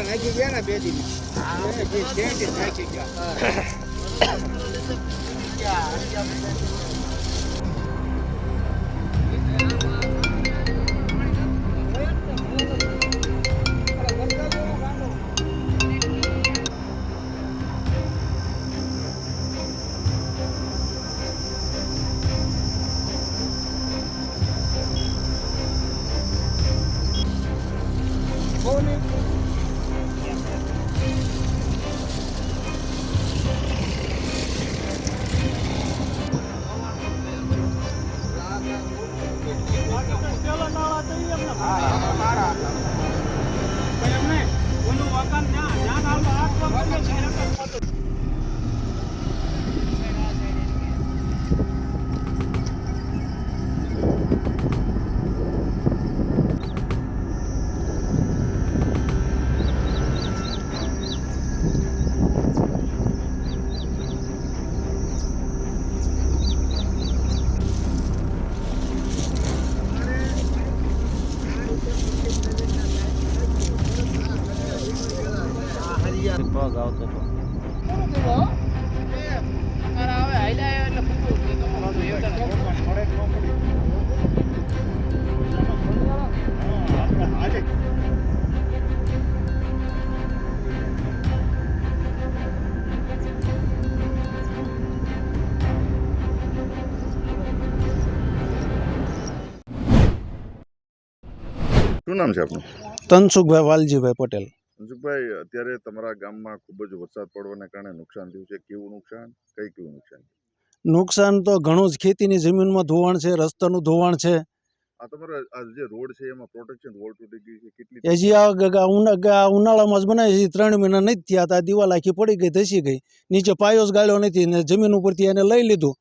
નાખી ગયા ને 2 દી નાખી ગયા પગ આવતો હતો શું નામ છે આપનું? તનસુખભાઈ વાલજીભાઈ પટેલ. તનસુખભાઈ, અત્યારે તમારા ગામમાં ખૂબ જ વરસાદ પડવાને કારણે નુકસાન થયું છે. કેવું નુકસાન, કેવું નુકસાન? નુકસાન તો ઘણું જ, ખેતીની જમીનમાં ધોવાણ છે, રસ્તાનું ધોવાણ છે. આ તમારા આ જે રોડ છે એમાં પ્રોટેક્શન વોલ તૂટી ગઈ છે, કેટલી? હજી આ ઉનાળામાં જ બનાવી છે, 3 મહિના નથી થયા. આ દિવાલ આખી પડી ગઈ, ધસી ગઈ, નીચે પાયો જ ગાળ્યો નથી ને જમીન ઉપરથી એને લઈ લીધું,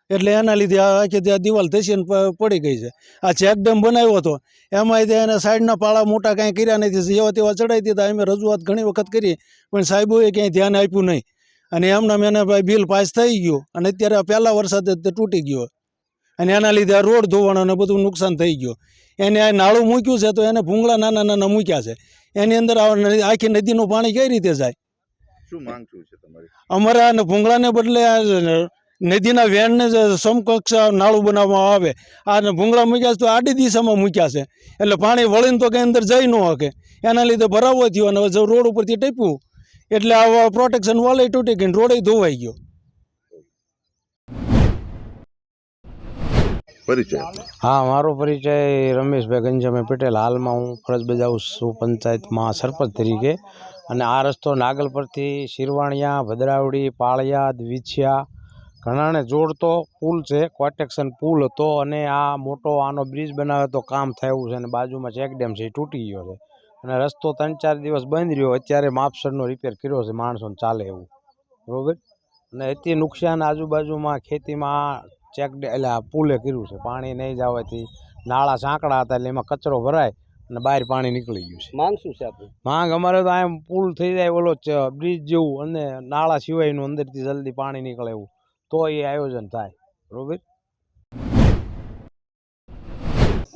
એટલે એના લીધે આખી દિવાલ ધસીને પડી ગઈ છે. આ ચેકડેમ બનાવ્યો હતો એમાં એને સાઈડના પાળા મોટા કાંઈ કર્યા નથી, જેવા તેવા ચડાવી દીધા. અમે રજૂઆત ઘણી વખત કરી પણ સાહેબોએ ક્યાંય ધ્યાન આપ્યું નહીં, અને એમના એને બિલ પાસ થઈ ગયું, અને અત્યારે પહેલા વરસાદે તે તૂટી ગયો, અને એના લીધે આ રોડ ધોવાણ અને બધું નુકસાન થઈ ગયું. એને આ નાળું મૂક્યું છે તો એને ભૂંગળા નાના નાના મૂક્યા છે, એની અંદર આખી નદીનું પાણી કઈ રીતે જાય? શું માંગ શું છે તમારી? અમારે આ ભૂંગળાને બદલે નદીના વેણને સમકક્ષ નાળું બનાવવામાં આવે. આ ભૂંગળા મૂક્યા તો આડી દિશામાં મૂક્યા છે, એટલે પાણી વળીને તો કંઈ અંદર જઈ ન શકે, એના લીધે ભરાવો થયો, અને રોડ ઉપરથી ટેપ્યું એટલે આ પ્રોટેક્શન વોલ તૂટી ગઈ, રોડ ધોવાઈ ગયો. હા, મારો પરિચય રમેશભાઈ ગંજાભાઈ પટેલ. હાલમાં હું ફરજ બજાવું છું પંચાયતમાં સરપંચ તરીકે, અને આ રસ્તો નાગલ પરથી શિરવાણિયા, ભદ્રાવડી, પાળિયાદ, વિછિયા ઘણાને જોડતો પુલ છે, પ્રોટેક્શન પુલ હતો, અને આ મોટો આનો બ્રિજ બનાવે તો કામ થયું છે, અને બાજુમાં ચેકડેમ છે એ તૂટી ગયો છે, અને રસ્તો 3-4 દિવસ બંધ રહ્યો. અત્યારે માપસરનો રિપેર કર્યો છે, માણસોને ચાલે એવું, બરોબર. અને અત્યારે નુકસાન આજુબાજુમાં ખેતીમાં એટલે આ પુલે કર્યું છે. પાણી નહીં જવાથી નાળા સાંકડા હતા, એટલે એમાં કચરો ભરાય અને બહાર પાણી નીકળી ગયું છે. માંગ શું છે આપણે? માંગ અમારે તો આમ પુલ થઈ જાય, ઓલો બ્રિજ જેવું, અને નાળા સિવાયનું અંદરથી જલ્દી પાણી નીકળે એવું, તો એ આયોજન થાય, બરોબર.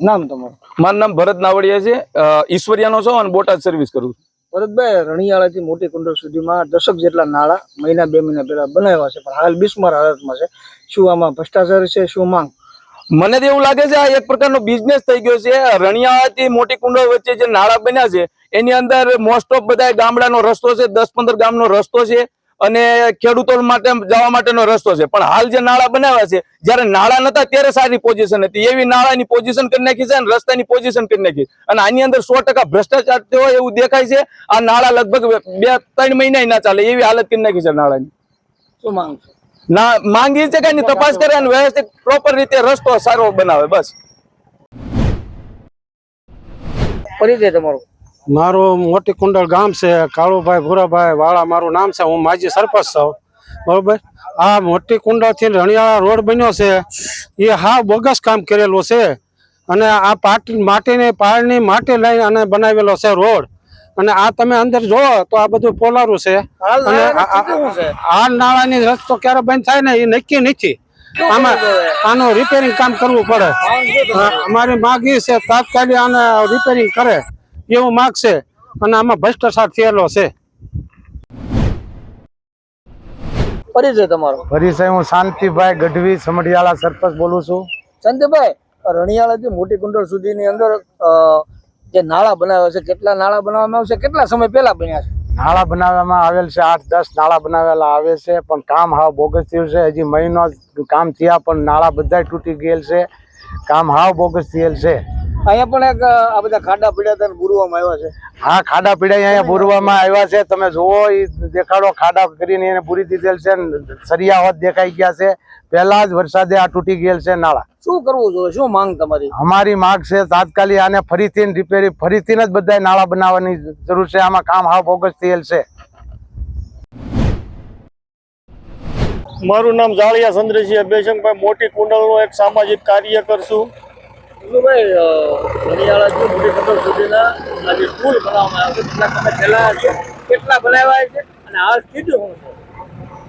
નામ તમારું? મારું નામ ભરત નાવડિયા છે, ઈશ્વરિયાનો છો અને બોટાદ સર્વિસ કરું છું. ભરતભાઈ, રણિયાળાથી મોટી કુંડળ સુધીમાં 10 જેટલા નાળા મહિના 2 મહિના પહેલા બનાવ્યા છે, પણ હાલ બિસ્માર હાલતમાં છે. શું આમાં ભ્રષ્ટાચાર છે? શું માંગ? મને તો એવું લાગે છે આ એક પ્રકારનો બિઝનેસ થઈ ગયો છે. રણિયાળાથી મોટી કુંડળ વચ્ચે જે નાળા બન્યા છે એની અંદર મોસ્ટ ઓફ બધા ગામડાનો રસ્તો છે, 10-15 ગામનો રસ્તો છે, અને ખેડૂતો માટે જવા માટેનો રસ્તો છે. પણ હાલ જે નાળા બનાવ્યા છે, જ્યારે નાળા નતા ત્યારે સારી પોઝિશન હતી, એવી નાળાની પોઝિશન કરી નાખી છે, અને રસ્તાની પોઝિશન કરી નાખી, અને આની અંદર 100% ભ્રષ્ટાચાર થયો એવું દેખાય છે. આ નાળા લગભગ 2-3 મહિના ના ચાલે એવી હાલત કરી નાખી છે નાળાની. શું માંગ છે? ના, માંગી છે કે તપાસ કરે અને વ્યવસ્થિત પ્રોપર રીતે રસ્તો સારો બનાવે, બસ. પરિચય તમારો? મારું મોટી કુંડળ ગામ છે, કાળુભાઈ ભૂરાભાઈ વાળા મારું નામ છે, હું માજી સરપંચ છું, બરોબર. આ મોટી કુંડળથી રણિયાળા રોડ બન્યો છે એ હા બોગસ કામ કરેલું છે, અને આ માટીની પાળની માટી લઈને અને બનાવેલો છે રોડ, અને આ તમે અંદર જોવો તો આ બધું પોલારું છે, અને આ નાળાની રસ્તો ક્યારે બંધ થાય ને એ નક્કી નથી. આમાં આનું રિપેરિંગ કામ કરવું પડે. અમારી માંગ એ છે તાત્કાલિક આને રિપેરિંગ કરે એવું માંગ છે. અને આમાં ભ્રષ્ટાચાર થયેલો છે. પરિચય તમારો? પરિચય હું શાંતિભાઈ ગઢવી સમઢિયાળા સરપંચ બોલું છું. શાંતિભાઈ, રણિયાળાથી મોટી કુંડળ સુધીની અંદર જે નાળા બનાવ્યા છે, કેટલા નાળા બનાવવામાં આવશે, કેટલા સમય પહેલા બન્યા છે? નાળા બનાવવામાં આવેલ છે, 8-10 નાળા બનાવેલા આવે છે, પણ કામ હાવ બોગસ થયું છે. હજી મહિનો કામ થયા પણ નાળા બધા તૂટી ગયેલ છે. કામ હાવ બોગસ થયેલ છે. અહીંયા પણ એક આ બધા ખાડા પડ્યા હતા ને બુરવામાં આવ્યા છે. હા, ખાડા પીડા અહીંયા બુરવામાં આવ્યા છે. તમે જુઓ, એ દેખાડો ખાડા કરીને એને પૂરી દીધેલ છે. સરિયા હોત દેખાઈ ગયા છે. પહેલા જ વરસાદે આ તૂટી ગયેલ છે નાળા. શું કરવું જોઈએ, શું માંગ તમારી? અમારી માંગ છે તાત્કાલિક આને ફરીથી રિપેરી ફરીથી જ બધા નાળા બનાવવાની જરૂર છે. આમાં કામ હાવ બોગસ થયેલ છે. મારું નામ જાળિયા ચંદ્રસિંહ બેશંકભાઈ, મોટી કુંડળનો એક સામાજિક કાર્યકર છું. ભાઈ, રણિયાળાથી મોટી કુંડળ સુધીના આ જે પુલ બનાવવામાં આવ્યો છે, કેટલા સમય પહેલા છે, કેટલા બનાવ્યા છે અને હાલ સ્થિતિ શું છે?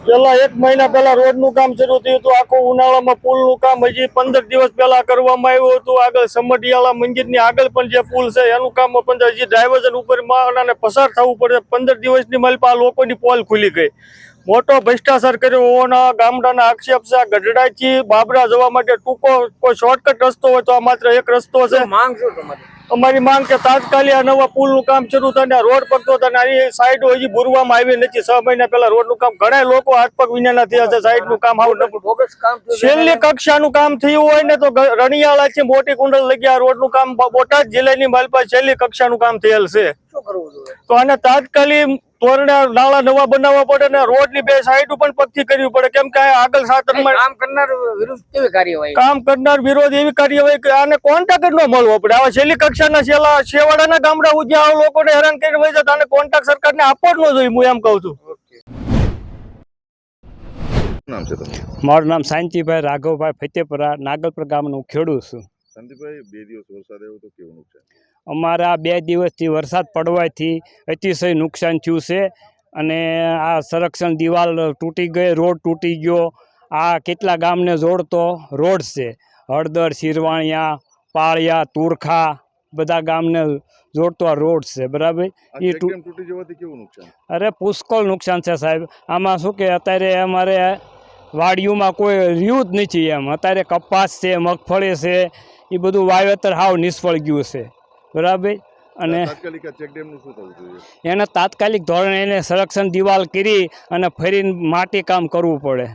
પેલા 1 મહિના પહેલા રોડનું કામ શરૂ થયું હતું. આખો ઉનાળામાં પુલનું કામ હજી 15 દિવસ પહેલા કરવામાં આવ્યું હતું. આગળ સમઢિયાળા મંદિરની આગળ પણ જે પુલ છે એનું કામ 15 હજી ડાયવર્ઝન ઉપર માણસને પસાર થવું પડે. 15 દિવસની માલપા લોકોની પોલ ખુલી ગઈ. મોટો ભ્રષ્ટાચાર કર્યો હોવાના ગામડાના આક્ષેપ છે. ગઢડાથી બાબરા જવા માટે ટૂંકો કોઈ શોર્ટકટ રસ્તો હોય તો આ માત્ર એક રસ્તો છે. માંગ શું તમારી? અમારી માંગ કે તાત્કાલિક આ નવા પુલનું કામ શરૂ થાય ને રોડ પગતો થાય ને આની સાઈડો હજી બુરવામાં આવી નથી. 6 મહિના પહેલા રોડનું કામ ઘણા લોકો હાથ પગ વિનાના થયા છે. સાઈડનું કામ આવું બોગસ કામ થયું છે. છેલ્લી કક્ષાનું કામ થયું હોય ને તો રણિયાળાથી મોટી કુંડળ લગી આ રોડનું કામ બોટાદ જિલ્લાની માલપા છેલ્લી કક્ષાનું કામ થયેલ છે. શું કરવું જોઈએ? તો આને તાત્કાલિક તોરણા નાળા નવા બનાવવા પડે ને રોડની 2 સાઈડ પણ પક્કી કરવી પડે. કેમ કે આગળ સાતરમાં કામ કરનાર વિરુદ્ધ કેવી કાર્યવાહી? કામ કરનાર વિરોધ એવી કાર્યવાહી કે આને કોન્ટ્રાક્ટ ન મળવો પડે. આવા છેલ્લી કક્ષાના છેવાડાના ગામડા જ્યાં આ લોકોને હેરાન કરી હોય છે તો આને કોન્ટ્રાક્ટ સરકારને આપવો જ ન જોઈએ. હું એમ કહું છું. નામ છે તમારું? મારું નામ શાંતિભાઈ રાઘવભાઈ ફતેપુરા, નાગલપુર ગામનું ખેડૂત છું. શાંતિભાઈ, 2 દિવસ વરસાદ આવ્યો તો કેવું નુકસાન? અમારા 2 દિવસથી વરસાદ પડવાથી અતિશય નુકસાન થયું છે અને આ સંરક્ષણ દિવાલ તૂટી ગઈ, રોડ તૂટી ગયો. આ કેટલા ગામને જોડતો રોડ છે. હળદર, શિરવાણિયા, પાળિયા, તુરખા બધા ગામને જોડતો આ રોડ છે. બરાબર. આ ચેકડેમ તૂટી જવાથી કેવું નુકસાન? અરે પુષ્કળ નુકસાન છે સાહેબ. આમાં શું કે અત્યારે અમારે વાડીઓમાં કોઈ રહ્યું જ નથી. એમ અત્યારે કપાસ છે, મગફળી છે, એ બધું વાવેતર હાવ નિષ્ફળ ગયું છે. બરાબર. અને તાત્કાલિક આ ચેકડેમનું શું થવું જોઈએ? એને તાત્કાલિક ધોરણે એને સંરક્ષણ દિવાલ કરી અને ફરીને માટી કામ કરવું પડે.